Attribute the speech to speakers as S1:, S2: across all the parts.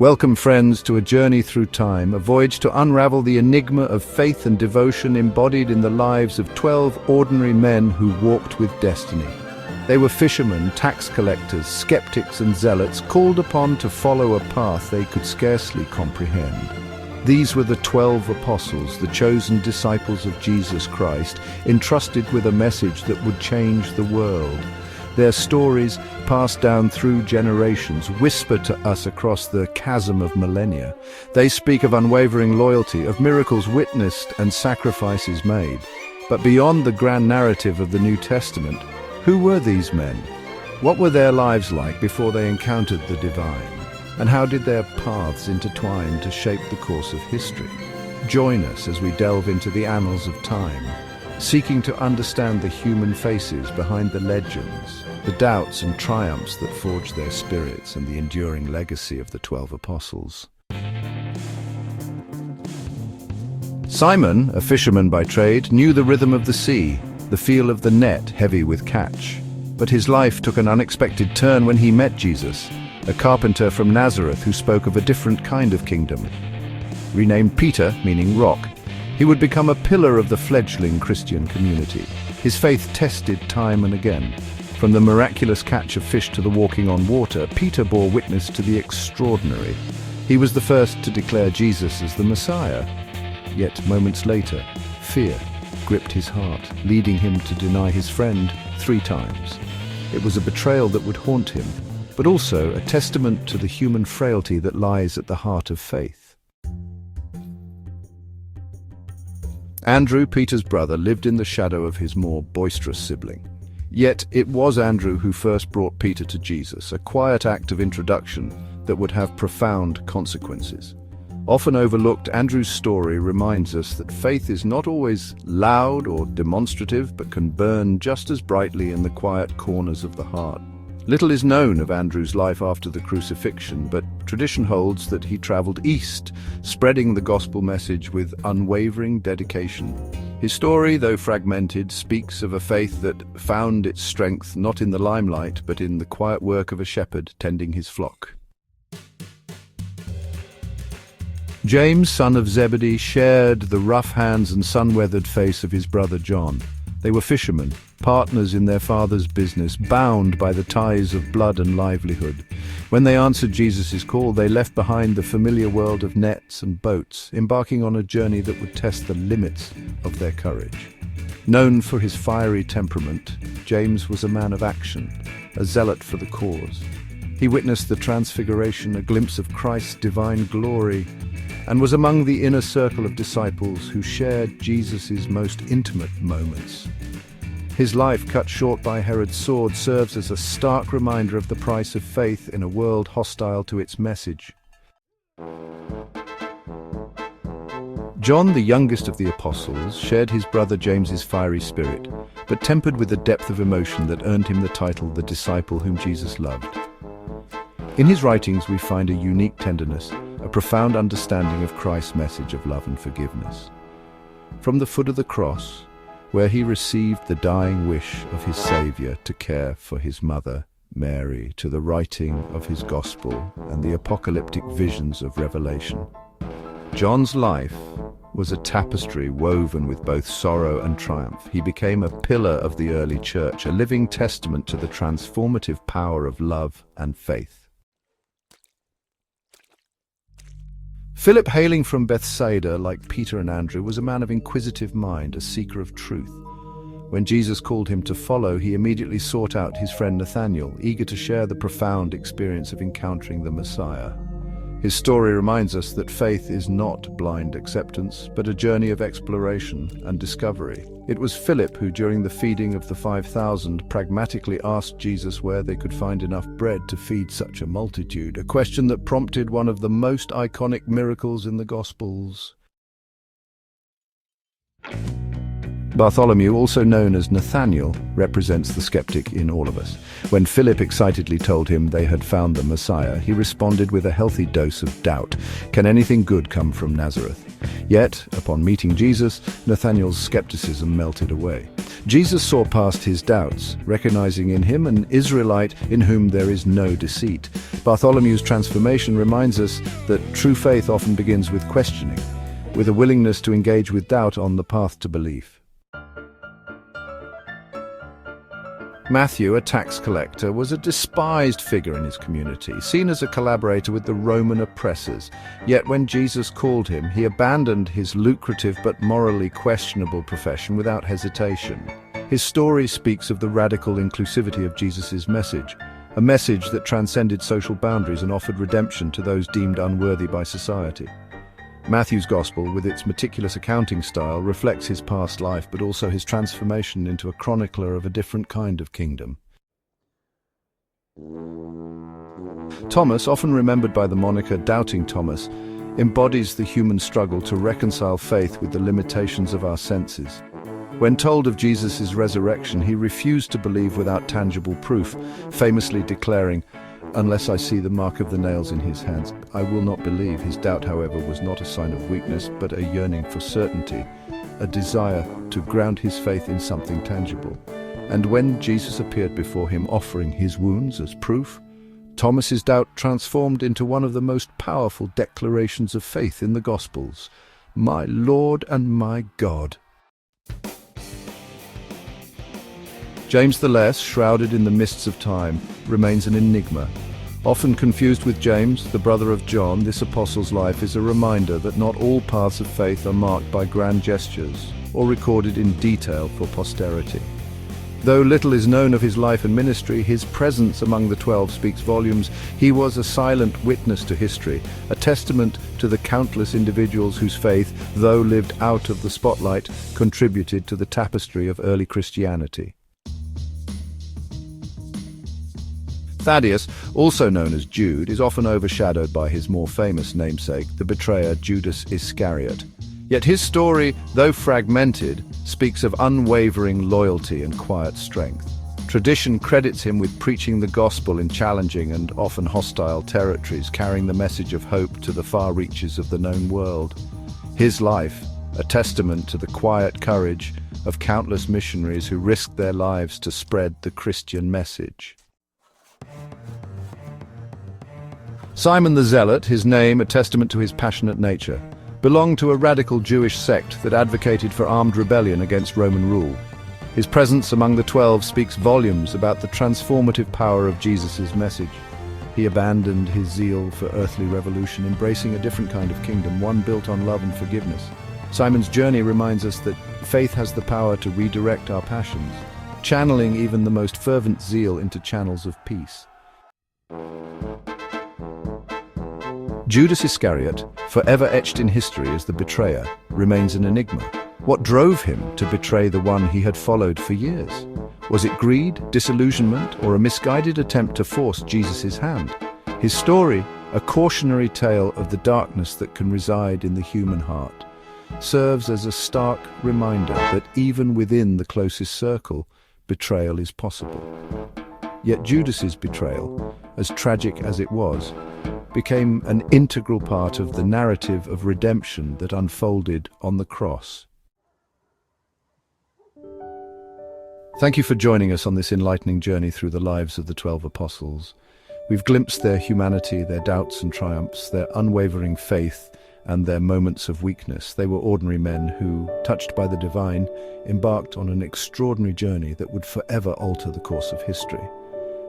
S1: Welcome, friends, to a journey through time, a voyage to unravel the enigma of faith and devotion embodied in the lives of 12 ordinary men who walked with destiny. They were fishermen, tax collectors, skeptics and zealots, called upon to follow a path they could scarcely comprehend. These were the 12 apostles, the chosen disciples of Jesus Christ, entrusted with a message that would change the world. Their stories, passed down through generations, whisper to us across the chasm of millennia. They speak of unwavering loyalty, of miracles witnessed and sacrifices made. But beyond the grand narrative of the New Testament, who were these men? What were their lives like before they encountered the divine? And how did their paths intertwine to shape the course of history? Join us as we delve into the annals of time, seeking to understand the human faces behind the legends, the doubts and triumphs that forged their spirits, and the enduring legacy of the 12 apostles. Simon, a fisherman by trade, knew the rhythm of the sea, the feel of the net heavy with catch. But his life took an unexpected turn when he met Jesus, a carpenter from Nazareth who spoke of a different kind of kingdom. Renamed Peter, meaning rock, he would become a pillar of the fledgling Christian community. His faith tested time and again. From the miraculous catch of fish to the walking on water, Peter bore witness to the extraordinary. He was the first to declare Jesus as the Messiah. Yet moments later, fear gripped his heart, leading him to deny his friend 3 times. It was a betrayal that would haunt him, but also a testament to the human frailty that lies at the heart of faith. Andrew, Peter's brother, lived in the shadow of his more boisterous sibling. Yet it was Andrew who first brought Peter to Jesus, a quiet act of introduction that would have profound consequences. Often overlooked, Andrew's story reminds us that faith is not always loud or demonstrative, but can burn just as brightly in the quiet corners of the heart. Little is known of Andrew's life after the crucifixion, but tradition holds that he traveled east, spreading the gospel message with unwavering dedication. His story, though fragmented, speaks of a faith that found its strength not in the limelight, but in the quiet work of a shepherd tending his flock. James, son of Zebedee, shared the rough hands and sun-weathered face of his brother John. They were fishermen, partners in their father's business, bound by the ties of blood and livelihood. When they answered Jesus' call, they left behind the familiar world of nets and boats, embarking on a journey that would test the limits of their courage. Known for his fiery temperament, James was a man of action, a zealot for the cause. He witnessed the Transfiguration, a glimpse of Christ's divine glory, and was among the inner circle of disciples who shared Jesus' most intimate moments. His life, cut short by Herod's sword, serves as a stark reminder of the price of faith in a world hostile to its message. John, the youngest of the apostles, shared his brother James's fiery spirit, but tempered with a depth of emotion that earned him the title, the disciple whom Jesus loved. In his writings we find a unique tenderness, a profound understanding of Christ's message of love and forgiveness. From the foot of the cross, where he received the dying wish of his Saviour to care for his mother, Mary, to the writing of his Gospel and the apocalyptic visions of Revelation, John's life was a tapestry woven with both sorrow and triumph. He became a pillar of the early church, a living testament to the transformative power of love and faith. Philip, hailing from Bethsaida, like Peter and Andrew, was a man of inquisitive mind, a seeker of truth. When Jesus called him to follow, he immediately sought out his friend Nathanael, eager to share the profound experience of encountering the Messiah. His story reminds us that faith is not blind acceptance, but a journey of exploration and discovery. It was Philip who, during the feeding of the 5,000, pragmatically asked Jesus where they could find enough bread to feed such a multitude, a question that prompted one of the most iconic miracles in the Gospels. Bartholomew, also known as Nathanael, represents the skeptic in all of us. When Philip excitedly told him they had found the Messiah, he responded with a healthy dose of doubt. Can anything good come from Nazareth? Yet, upon meeting Jesus, Nathanael's skepticism melted away. Jesus saw past his doubts, recognizing in him an Israelite in whom there is no deceit. Bartholomew's transformation reminds us that true faith often begins with questioning, with a willingness to engage with doubt on the path to belief. Matthew, a tax collector, was a despised figure in his community, seen as a collaborator with the Roman oppressors. Yet when Jesus called him, he abandoned his lucrative but morally questionable profession without hesitation. His story speaks of the radical inclusivity of Jesus' message, a message that transcended social boundaries and offered redemption to those deemed unworthy by society. Matthew's Gospel, with its meticulous accounting style, reflects his past life but also his transformation into a chronicler of a different kind of kingdom. Thomas, often remembered by the moniker Doubting Thomas, embodies the human struggle to reconcile faith with the limitations of our senses. When told of Jesus' resurrection, he refused to believe without tangible proof, famously declaring, "Unless I see the mark of the nails in his hands, I will not believe." His doubt, however, was not a sign of weakness, but a yearning for certainty, a desire to ground his faith in something tangible. And when Jesus appeared before him offering his wounds as proof, Thomas's doubt transformed into one of the most powerful declarations of faith in the Gospels. "My Lord and my God." James the Less, shrouded in the mists of time, remains an enigma. Often confused with James, the brother of John, this apostle's life is a reminder that not all paths of faith are marked by grand gestures or recorded in detail for posterity. Though little is known of his life and ministry, his presence among the 12 speaks volumes. He was a silent witness to history, a testament to the countless individuals whose faith, though lived out of the spotlight, contributed to the tapestry of early Christianity. Thaddeus, also known as Jude, is often overshadowed by his more famous namesake, the betrayer Judas Iscariot. Yet his story, though fragmented, speaks of unwavering loyalty and quiet strength. Tradition credits him with preaching the gospel in challenging and often hostile territories, carrying the message of hope to the far reaches of the known world. His life, a testament to the quiet courage of countless missionaries who risked their lives to spread the Christian message. Simon the Zealot, his name a testament to his passionate nature, belonged to a radical Jewish sect that advocated for armed rebellion against Roman rule. His presence among the 12 speaks volumes about the transformative power of Jesus' message. He abandoned his zeal for earthly revolution, embracing a different kind of kingdom, one built on love and forgiveness. Simon's journey reminds us that faith has the power to redirect our passions, channeling even the most fervent zeal into channels of peace. Judas Iscariot, forever etched in history as the betrayer, remains an enigma. What drove him to betray the one he had followed for years? Was it greed, disillusionment, or a misguided attempt to force Jesus' hand? His story, a cautionary tale of the darkness that can reside in the human heart, serves as a stark reminder that even within the closest circle, betrayal is possible. Yet Judas's betrayal, as tragic as it was, became an integral part of the narrative of redemption that unfolded on the cross. Thank you for joining us on this enlightening journey through the lives of the 12 apostles. We've glimpsed their humanity, their doubts and triumphs, their unwavering faith, and their moments of weakness. They were ordinary men who, touched by the divine, embarked on an extraordinary journey that would forever alter the course of history.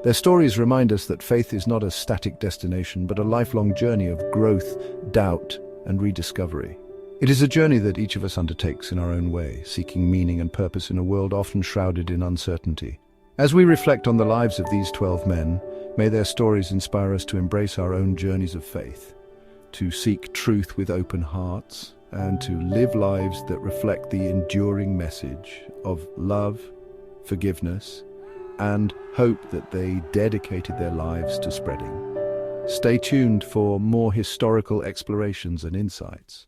S1: Their stories remind us that faith is not a static destination, but a lifelong journey of growth, doubt, and rediscovery. It is a journey that each of us undertakes in our own way, seeking meaning and purpose in a world often shrouded in uncertainty. As we reflect on the lives of these 12 men, may their stories inspire us to embrace our own journeys of faith, to seek truth with open hearts, and to live lives that reflect the enduring message of love, forgiveness, and hope that they dedicated their lives to spreading. Stay tuned for more historical explorations and insights.